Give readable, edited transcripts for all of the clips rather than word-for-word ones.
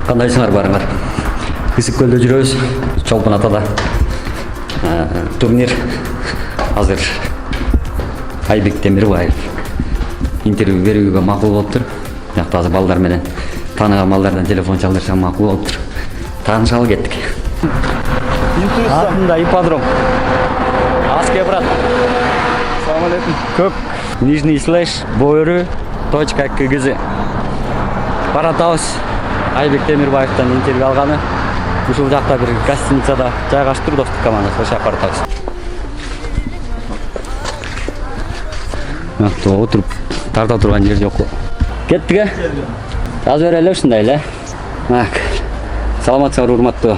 Кандайсыңар барыңар? Ысык көлдө жүрөбүз. Чолпон атада турнир. Азыр Айбек Темирбаев интервью берүүгө макул болуптур. Жакта азыр балдар менен тааныган балдардан телефон чалдырсам макул болуптур. Таанышалы кеттик. Артында ипподром. Аске брат. Салам алейкум. Көп нижний слэш boyru.kgz. Баратабыз. Айбек Темирбаевтан интервью алганы. Ушул жакта бир гостиницада жайгаштыр достук командасы шақырып баратабыз. Мактоо отуруп тарта турган жер жок. Кеттик. Аз береле ушундай эле. Саламатсыздар урматтуу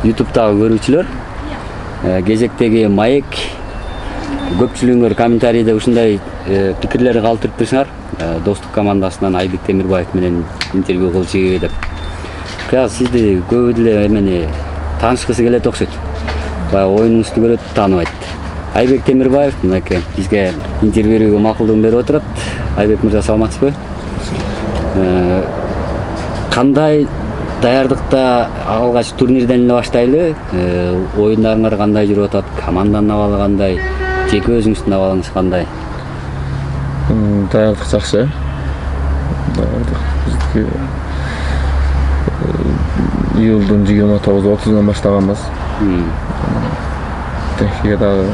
YouTube'дагы көрүүчүлөр. Кезектеги маек көпчүлүгүңөр комментарийде ушундай пикирлер калтырып турсуңар. Достук командасынан Айбек Темирбаев менен интервью кылчу деп. Сизди көбү деле эмени таанышкысы келет окшойт. Баягы оюнуңузду көрөт, тааныбайт. Айбек Темирбаев мынакей бизге интервью берүүгө макулдугун берип отурат. Айбек мырза, саламатсызбы? Кандай даярдыкта алгач турнирден эле баштайлы? Оюндарыңар кандай жүрүп атат? Команданын абалы кандай? Жеке өзүңүздүн абалыңыз кандай? Даярдык жакшы. Бизге июлдун 29-30-унан баштаганбыз. Техника дагы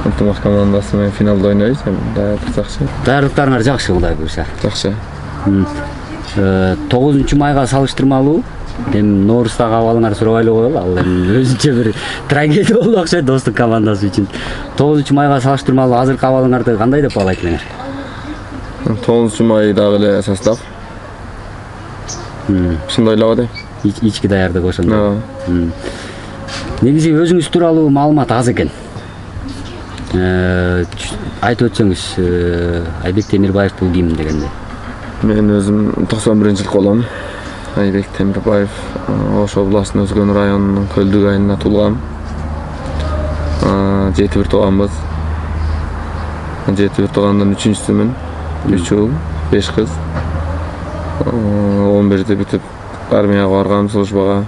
ынтымак командасы менен финалда ойнойбуз. Даярдык жакшы. Даярдыктарыңар жакшы кудай буюрса. Жакшы. 9-майга салыштырмалуу эми Норуздагы абалыңар сурабай эле коелу. Ал эми өзүнчө бир трагедия болду окшойт достук командасы үчүн. 9-майга салыштырмалуу азыркы абалыңарды кандай деп баалайт элеңер? 9-май дагы эле состав. Ушундай эле дейм. Ички даярдык ошондой. Негизи өзүңүз тууралуу маалымат аз экен. Айтып өтсөңүз, Айбек Темирбаев бул ким дегенде? Мен өзүм 91-жылкы болом. Айбек Темирбаев Ош областынын Өзгөн районунун Көлдүк айылына туулгам. 7 тууганбыз. 7 туугандан 3-чүсүмүн. 3 уул, 5 кыз. 11-де бүтүп армияга баргам, службага.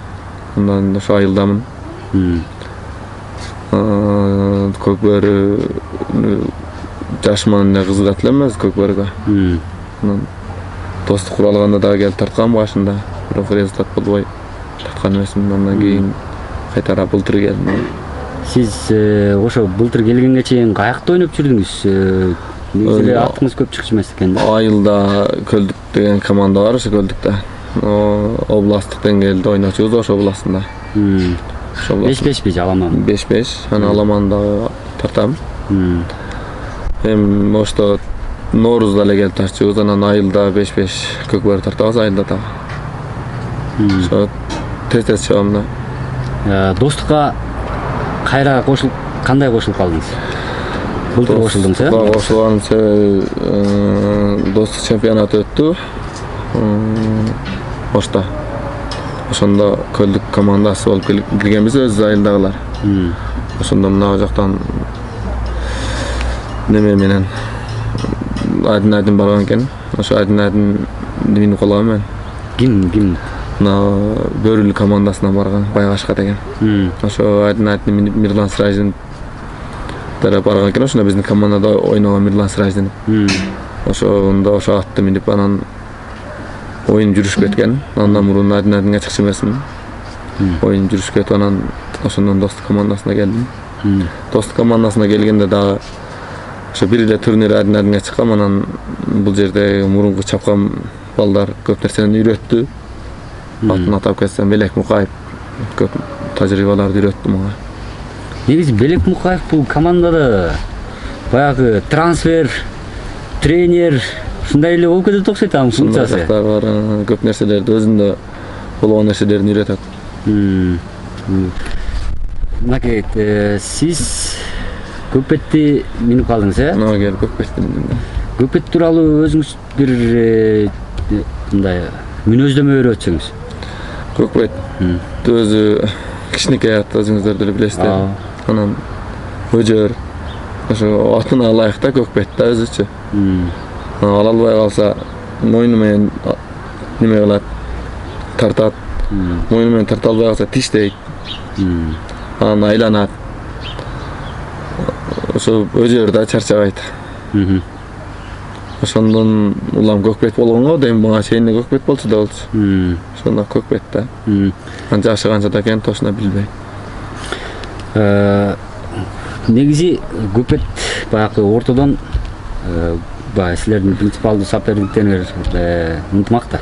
Андан ошо айылдамын. Көкбөрү жашман эле кызыгат элем эмес Көкбөрүгө. Достук куралганда дагы келип тарткан башында. Бирок результат болбой тарткан эмесмин. Андан кийин кайтара былтыр келдим. Сиз ошо былтыр келгенге чейин каякта ойноп жүрдүңүз? Негизи атыңыз көп чыкчу эмес экен да? Айылда Көлдүк деген команда бар, ошо Көлдүктө. Областтык деңгээлде ойночубуз ошо областында. 5-5 же аламан? 5-5, анан аламанда тартам. Эми ошто Ноорузда эле келип тартчубуз, анан айылда 5-5 Көкбөрү тартабыз айылда дагы. Ошо тез чыгам да. Достукка кайра кандай кошулуп калдыңыз? Былтыр кошулдуңуз, э? Кошулганча достук чемпионаты өттү. Ошто. Ошондо Көлдүк командасы болуп киргенбиз өз айылдагылар. Ошондо мына жактан неме менен айдын барган экен. Ошо айдын минип калгам мен. Ким? Мына Бөрүлү командасынан барган Байгашка деген. Ошо айдын минип Мирлан Сыраждинов барган экен. Ошондо биздин командада ойногон Мирлан Сыраждинов. Ошондо ошо атты минип анан oyun жүрүшүп кеткен. Андан мурун айдын чыкчу эмесмин. Oyun жүрүшүп кетип анан ошондон достук командасына келдим. Достук командасына келгенде дагы ошо бир эле турнир айдын чыккам. Анан бул жерде мурунку чапкан балдар көп нерсени үйрөттү. Атын атап кетсем Белек Мукаев көп тажрыйбаларды үйрөттү мага. Негизи Белек Мукаев бул командада баягы трансфер, тренер ушундай эле болуп кетет окшойт анын функциясы. Бар, көп нерселерди өзүндө болгон нерселерин үйрөтөт. Мынакей, сиз Көкпетти минип калдыңыз, э? Келип Көкпетти миндим. Көкпет тууралуу өзүңүз бир мындай мүнөздөмө берип өтсөңүз. Көкпет өзү кичинекей ат, өзүңүздөр деле билесиздер. Анан өжөр ошо атына ылайык да Көкпет да өзүчө. Ала албай калса мойну менен неме кылат, тартат. Мойну менен тарта албай калса тиштейт. Анан айланат. Ошо өзү да чарчабайт. Ошондон улам көкпет болгонго дейм мага чейин көкпет болчу да болчу. Ошондо көкпет да. Жашы канча да экен точно билбейм. Негизи көкпет баягы ортодон баягы силердин принципиалдуу соперниктериңер ынтымак да.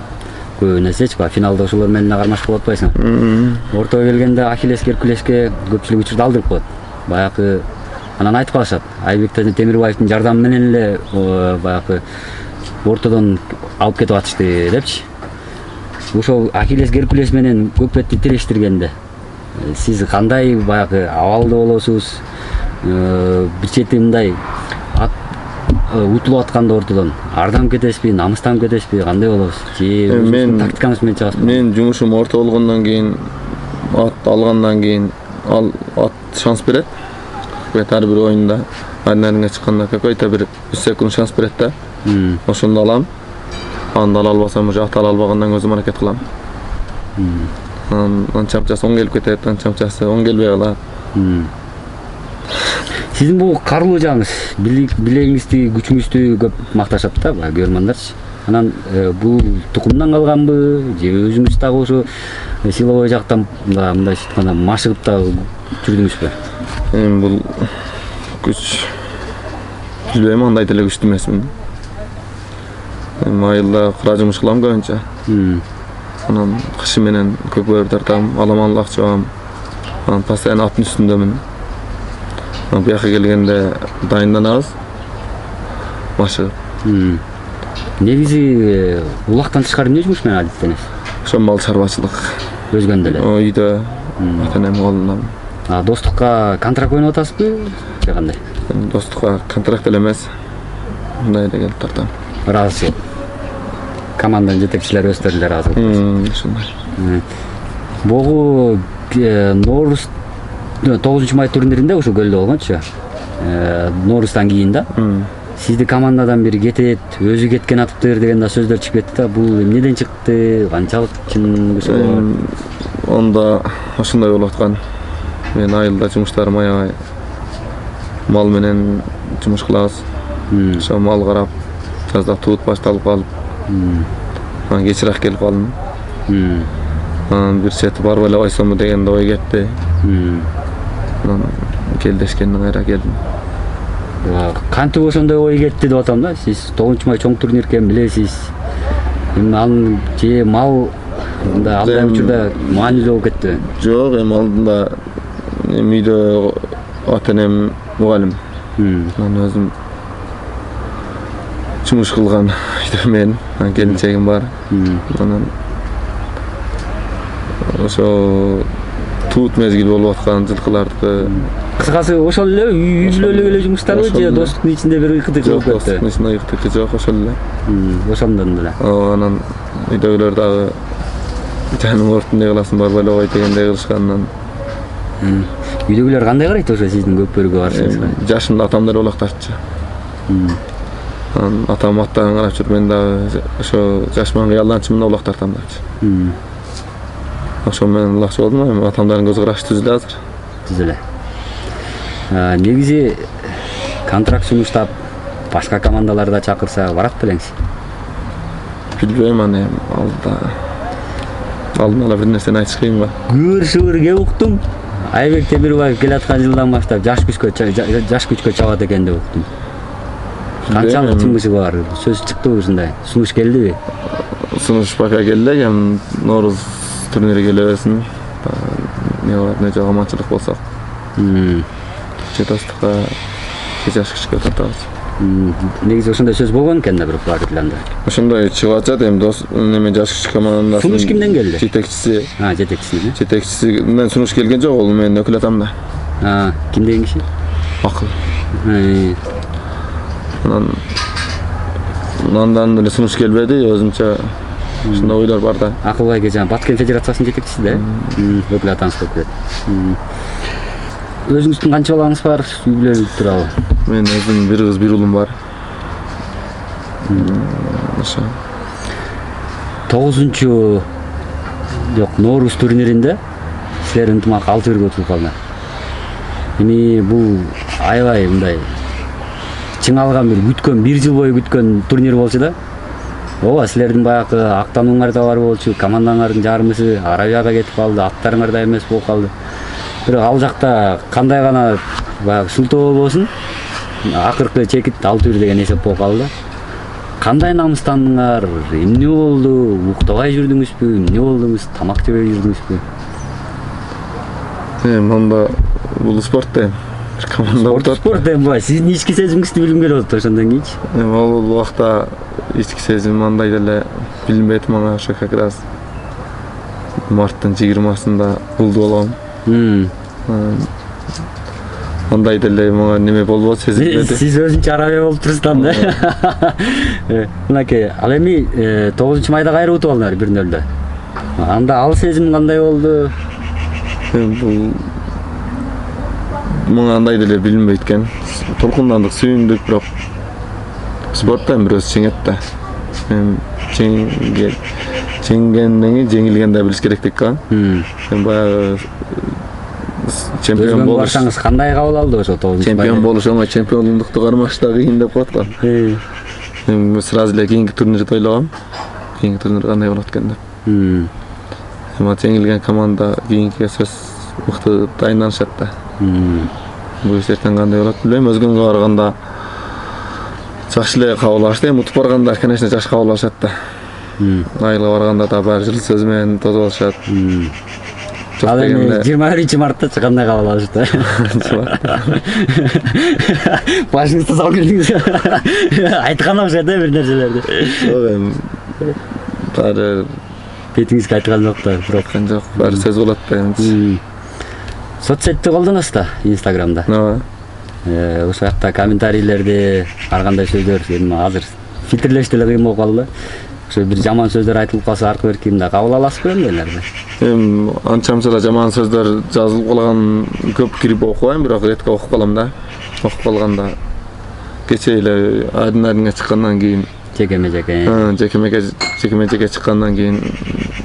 Көп нерсечи баягы финалда ошолор менен кармашып болуп атпайсыңбы? Ортого келгенде Ахиллес Геркулеске көпчүлүк учурда алдырып коет. Баягы анан айтып калышат. Айбек Темирбаевдин жардамы менен эле баягы ортодон алып кетип атышты депчи. Ошол Ахиллес Геркулес менен көкпетти тирештиргенде сиз кандай баягы абалда болосуз? Бир чети мындай утулуп атканда ортодон ардам кетесизби, намыстанып кетесизби, кандай болосуз? Же мен тактикаңыз менен чыгасызбы? Мен жумушум орто болгондон кийин, ат алгандан кийин ал ат шанс берет. Ар бир оюнда аренага чыкканда какой-то бир 3 секунд шанс берет да. Ошондо алам. Анда ала албасам, уже ат ала албагандан өзүм аракет кылам. Анча-мынчасы оң келип кетет, анча-мынчасы оң келбей калат. Сиздин бул карылуу жагыңыз, билегиңизди, күчүңүздү көп макташат да, көрөрмандарчы. Анан бул тукумдан калганбы, же өзүңүз дагы ошо силовой жактан мындай айтканда машыгып да жүрдүңүзбү? Бул күч билбейм, андай деле күчтүү эмесмин. Айылда кыра жумуш кылам көбүнчө. Анан кышы менен көкбөрү тартам, аламанлык чыгам. Анан постоянно аттын үстүндөмүн. Бияка келгенде дайынданабыз. Машыгып. Негизи улактан тышкары эмне жумуш менен адеттенесиз? Ошо мал чарбачылык. Өзгөндө эле. Үйдө ата-энем колунда. Достукка контракт ойноп атасызбы? Же кандай? Достукка контракт эле эмес. Мындай эле келип тартам. Ыраазычылык. Команданын жетекчилери өздөрү эле ыраазы. Ошондой. Богу Нооруз 9-май турниринде ошо көлдө болгончу. Нооруздан кийин да. Сизди командадан бири кетет, өзү кеткен атыптыр деген да сөздөр чыгып кетти да. Бул эмнеден чыкты? Канчалык чын ошо? Онда ошондой болуп аткан. Мен айылда жумуштарым аябай мал менен жумуш кылабыз. Ошо мал карап, жазда туут башталып калып, анан кечирээк келип калдым. Анан бир чети барып эле койсомбу деген ой кетти. Анан келдешкенден кайра келдим. Кантип ошондой ой кетти деп атам да. Сиз 9-май чоң турнир экенин билесиз. Эми анын же мал мындай алдай учурда маанилүү болуп кетти. Жок, эми алдында үйдө ата-энем мугалим. Анан өзүм жумуш кылган үйдө мен, келинчегим бар. Анан ошо туут мезгил болуп аткан жылкыларды. Кыскасы ошол эле үй бүлөлүк эле жумуштарбы же достуктун ичинде бир ыйкытык болуп кетти? Достуктун ичинде ыйкытык жок, ошол эле. Ошондон эле. Анан үйдөгүлөр дагы жаным ортун эмне кыласың барбай эле кой дегендей кылышкандан. Үйдөгүлөр кандай карайт ошо сиздин көкбөрүгө барышыңызга? Жашында атам деле улакташчу. Анан атам аттарын карап жүрүп мен дагы ошо жашыман кыялданчумун да улак тартам депчи. Ошо менен улакчы болдум, эми атамдардын көз карашы түз эле азыр. Түз эле. Негизи контракт сунуштап башка командаларда чакырса барат белеңиз? Билбейм, аны алдын ала бир нерсени айтыш кыйын го. Көр кеп уктум. Айбек Темирбаев келаткан жылдан баштап жаш күчкө чабат экен деп уктум. Канчалык чындыгы бар? Сөз чыктыбы ушундай? Сунуш келдиби? Сунуш пока келди, эми Нооруз турнири келе берсин. Не болот, не жок аманчылык болсо. Же достукка, же жаш күчкө тартабыз. Негизи ошондой сөз болгон экен да бир плакатланда. Ошондой чыгып атат, эми дос неме жаш күч командасынын сунуш кимден келди? Жетекчиси. Жетекчиси. Жетекчисинен сунуш келген жок, ол менин өкүл атам да. Ким деген киши? Акыл. Андан эле сунуш келбеди, өзүмчө ушундай ойлор бар да. Акылбай жана Баткен федерациясынын жетекчиси да, өкүл атаңыз көп келет. Өзүңүздүн канча балаңыз бар? Үй бүлөлүк тууралуу. Мен өзүм бир кыз, бир уулум бар. Ошо. 9 Жок, Ноорус турниринде силер ынтымак 6-1 утулуп калдыңар. Эми бул аябай мындай чыңалган күткөн 1 жыл бою күткөн турнир болчу да. Ооба, силердин баягы актанууңар да бар болчу, командаңардын жарымысы Арабияга кетип калды, аттарыңар да эмес болуп калды. Бирок ал жакта кандай гана баягы шултоо болбосун, акыркы чекит 6-1 деген эсеп болуп калды. Кандай намыстандыңар? Эмне болду? Уктабай жүрдүңүзбү? Эмне болдуңуз? Тамак жебей жүрдүңүзбү? Мында бул спорт да бир команда спорт бай. Сиздин ички сезимиңизди билгим келип атат ошондон кийинчи. Бул убакта ички сезим андай деле билинбейт, мага ошо как раз марттын 20-сында булду болгом. Андай деле мага неме болбоду, сезилбеди. Сиз өзүнчө Арабия болуп турсуңар да. Мынакей, ал эми 9-майда кайра утуп алдыңар 1-0. Анда ал сезим кандай болду? Бул мага андай деле билинбейт экен. Толкундандык, сүйүндүк, бирок спортта бирөөсү жеңет да. Жеңгенден кийин жеңилгенди да билиш керек дейт ка. Баягы чемпион болсаңыз кандай кабыл алды ошо 9-майда? Чемпион болуш оңой, чемпиондукту кармаш да кыйын деп коет го. Мен сразу эле кийинки турнирди ойлогом. Кийинки турнир кандай болот экен деп. Эми жеңилген команда кийинкиге сөз мыкты дайындалышат да. Бул эртең кандай болот билбейм. Өзгөнгө барганда жакшы эле кабыл алышты. Эми утуп барганда, конечно, жакшы кабыл алышат да. Айылга барганда да баары жылы сөз менен тосуп алышат. Ал эми 21-мартта кандай кабыл алышты? Башыңызды салып келдиңиз. Айткан окшойт да бир нерселерди. Жок, эми баары бетиңизге айткан жок да, бирок айткан жок. Баары сөз болот да эми. Соцсетти колдоносуз да, Инстаграмда. Ооба. Ошол жакта комментарийлерди, ар кандай сөздөр, эми азыр фильтрлеш деле кыйын болуп калды. Ошо бир жаман сөздөр айтылып калса аркы берки мындай кабыл аласызбы эмнелерди? Эми анча-мынча да жаман сөздөр жазылып калган көп кирип окубайм, бирок редко окуп калам да. Окуп калганда кече эле айдын-айдынга чыккандан кийин жекеме-жеке чыккандан кийин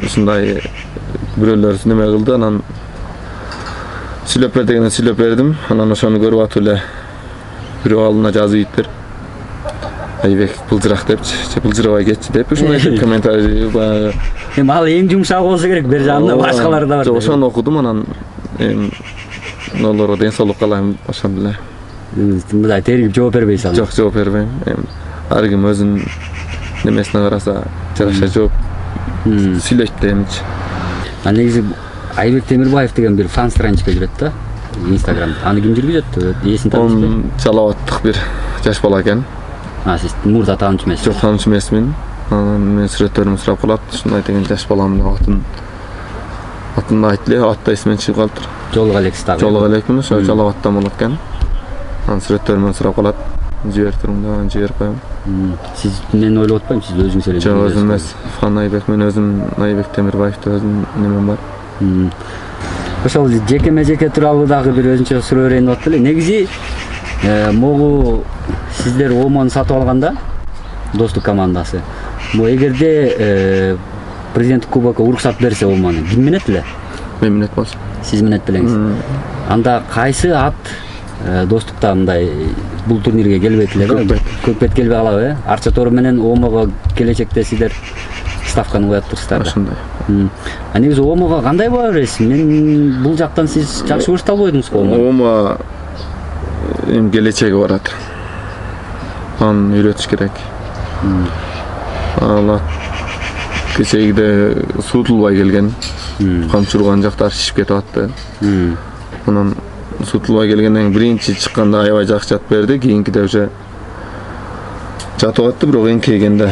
ушундай бирөөлөр неме кылды, анан сүйлөп бер дегенде сүйлөп бердим. Анан ошону көрүп атып эле бирөө алдына жазып ийиптир. Айбек былжырак депчи, же былжырабай кетчи деп ушундай комментарий баягы. Эми ал эң жумшак болсо керек, бер жагында башкалары да бар. Жок, ошону окудум, анан эми олорго ден соолук каалайм ошондо эле. Мындай тергип жооп бербейсиз ал? Жок, жооп бербейм. Эми ар ким өзүнүн немесине караса жараша жооп сүйлөйт да эмичи. Негизи Айбек Темирбаев деген бир фан страничка жүрөт да, Инстаграмда. Аны ким жүргүзөт? Эсин таанышпайм. Он Жалалабаттык бир жаш бала экен. Сиз мурда таанычу эмессиз? Жок, таанычу эмесмин. Анан мен сүрөттөрүмдү сурап калат. Ушундай деген жаш баламдын атын айтты эле, ат да эсимден чыгып калыптыр. Жолуга элексиз дагы. Жолуга элекмин, ошо Жалалабаттан болот экен. Анан сүрөттөрүмдү сурап калат. Жибер турум деп анан жиберип коем. Сиз мени ойлоп атпайм, сиз өзүңүз эле. Жок, өзүм эмес. Фан Айбек, мен өзүм Айбек Темирбаевди өзүм немем бар. Ошол жекеме-жеке тууралуу дагы бир өзүнчө суроо берейин деп атты эле. Негизи могу сиздер Омону сатып алганда, достук командасы. Бул эгерде президенттик кубокко уруксат берсе Омону, ким минет эле? Мен минет болсун. Сиз минет белеңиз. Анда кайсы ат достукта мындай бул турнирге келбейт эле да? Көкбет келбей калабы, Арча Тору менен Омого келечекте сиздер ставканы коюп турсуздар да. Ошондой. Негизи Омого кандай баа бересиз? Мен бул жактан сиз жакшы көрсөтө албойдуңуз го? Омо эми келечеги барат. Аны үйрөтүш керек. Ала кечегиде суутулбай келген. Камчы урган жактар шишип кетип атты. Анан суутулбай келгенден биринчи чыкканда аябай жакшы жатып берди, кийинкиде уже жатып атты, бирок эңкейгенде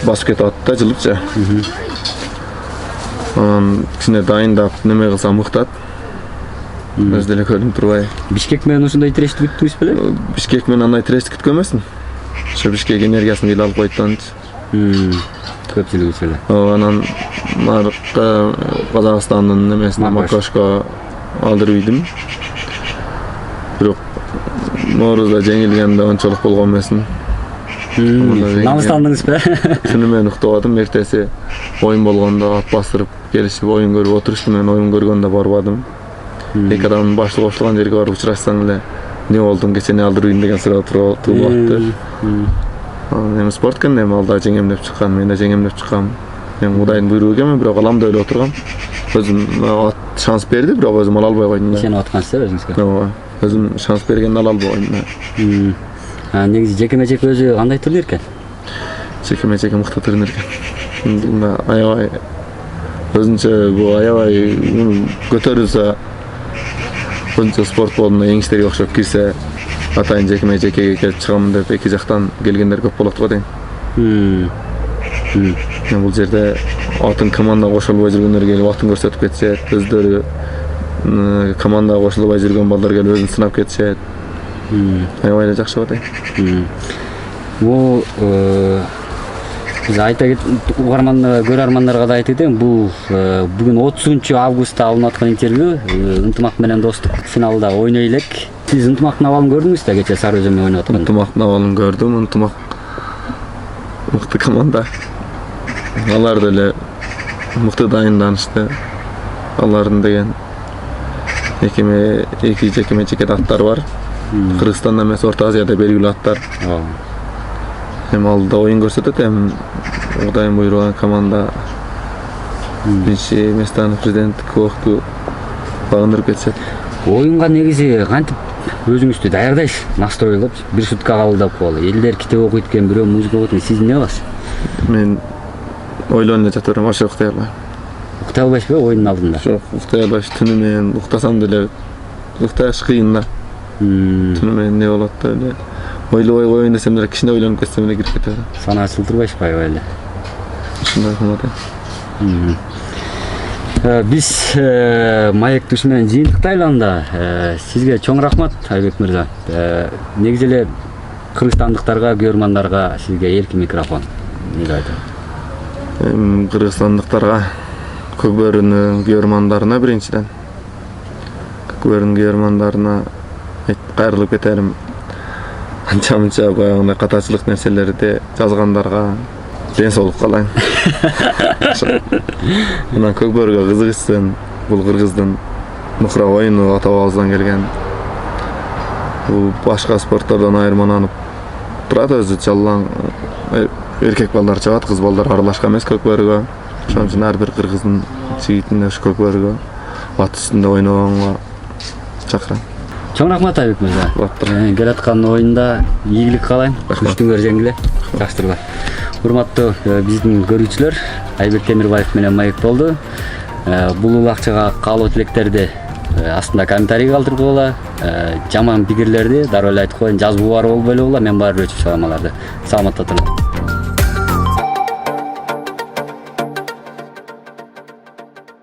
басып кетип атты да жылыкча. Анан кичине дайындап неме кылса мыктат. Өз деле көрүнүп турбай. Бишкек менен ушундай тирештик күттүңүз беле? Бишкек менен андай тирештик күткөн эмесмин. Ошо Бишкек энергиясын эл алып койт да. Көпчүлүгү эле. Анан нарыкка Казакстандын немесине Макошко алдырып ийдим. Бирок Ноорузда жеңилгенде ончолук болгон эмесмин. Намыстандыңызбы? Түнү менен уктап атам, эртеси оюн болгондо ат бастырып келишип оюн көрүп отурушту, мен оюн көргөндө барбадым. Эки адамдын башы кошулган жерге барып учурашсаң эле эмне болдуң, кечээ эмне алдырбайдың деген суроо туулуп атты. Эми спорт экен, эми ал да жеңем деп чыккан, мен да жеңем деп чыккам. Мен Кудайдын буйругу экенмин, бирок алам деп эле отургам. Өзүм шанс берди, бирок өзүм ала албай койдум. Ишенип аткансыздар өзүңүзгө? Ооба. Өзүм шанс бергенди ала албай койдум. Негизи жекеме-жек өзү кандай турнир экен? Жекеме-жек мыкты турнир экен. Аябай өзүнчө бул аябай көтөрүлсө, өзүнчө спорт болуна эң окшоп кирсе, атайын жекеме-жекеге келип чыгам деп эки жактан келгендер көп болот го дейм. Бул жерде атын командага кошулбай жүргөндөр келип атын көрсөтүп кетишет, өздөрү командага кошулбай жүргөн балдар келип өзүн сынап кетишет. Аябай эле жакшы болот. Бул айта көрөрмандарга да айтып кетейин, бул бүгүн 30 августта алынып аткан интервью Ынтымак менен Достук финалда ойной элек. Сиз Ынтымактын абалын көрдүңүз да кечээ Сары Өзөн менен ойноп аткан? Ынтымактын абалын көрдүм. Ынтымак мыкты команда. Алар деле мыкты дайынданышты. Алардын деген эки жекеме-жекет аттар бар. Кыргызстанда эмес, Орто Азияда белгилүү аттар. Эми алда оюн көрсөтөт, эми Кудайдын буйруган команда биринчи местаны президенттик окту багындырып кетишет. Оюнга негизи кантип өзүңүздү даярдайсыз? Настройлоп, бир сутка кабылдап коелу. Элдер китеп окуйт экен, бирөө музыка окуйт экен. Сиз эмне кыласыз? Мен ойлонуп эле жата берем, ошо уктай албайм. Уктай албайсызбы оюндун алдында? Жок, уктай албайм. Түнү менен уктасам деле укташ кыйын да. Түнү менен эмне болот деп эле ойлобой коеюн десем деле, кичине ойлонуп кетсем эле кирип кетет. Сана ачылтырбайсызбы аябай эле? Ушундай кылмат. Биз маек тушу менен жыйынтыктайлы анда. Сизге чоң рахмат, Айбек мырза. Негизи эле кыргызстандыктарга, көрөрмандарга сизге эркин микрофон. Эмне айтасыз? Кыргызстандыктарга, Көкбөрүнүн көрөрмандарына биринчиден, Көкбөрүнүн көрөрмандарына кайрылып кетерим. Анча-мынча баягындай катачылык нерселерди жазгандарга ден соолук каалайм. Мына Көкбөрүгө кызыгышсын, бул кыргыздын нукра оюну ата-бабабыздан келген. Бул башка спорттордон айырмаланып турат, өзү жалаң эркек балдар чабат, кыз балдар аралашкан эмес Көкбөрүгө. Ошон үчүн ар бир кыргыздын жигитин ушу Көкбөрүгө ат үстүндө ойногонго чакырам. Чоң рахмат Айбек мырза. Келаткан оюнда ийгилик каалайм. Күчтүңөр жеңгиле. Жакштырлар. Урматтуу биздин көрүүчүлөр, Айбек Темирбаев менен маек болду. Бул акчага каалоо тилектерди астында комментарий калтырып койгула. Жаман пикирлерди дароо эле айтып коеюн, жазбуу бар болбой эле була. Мен баары бир чыгам аларды. Саламатта туруңар.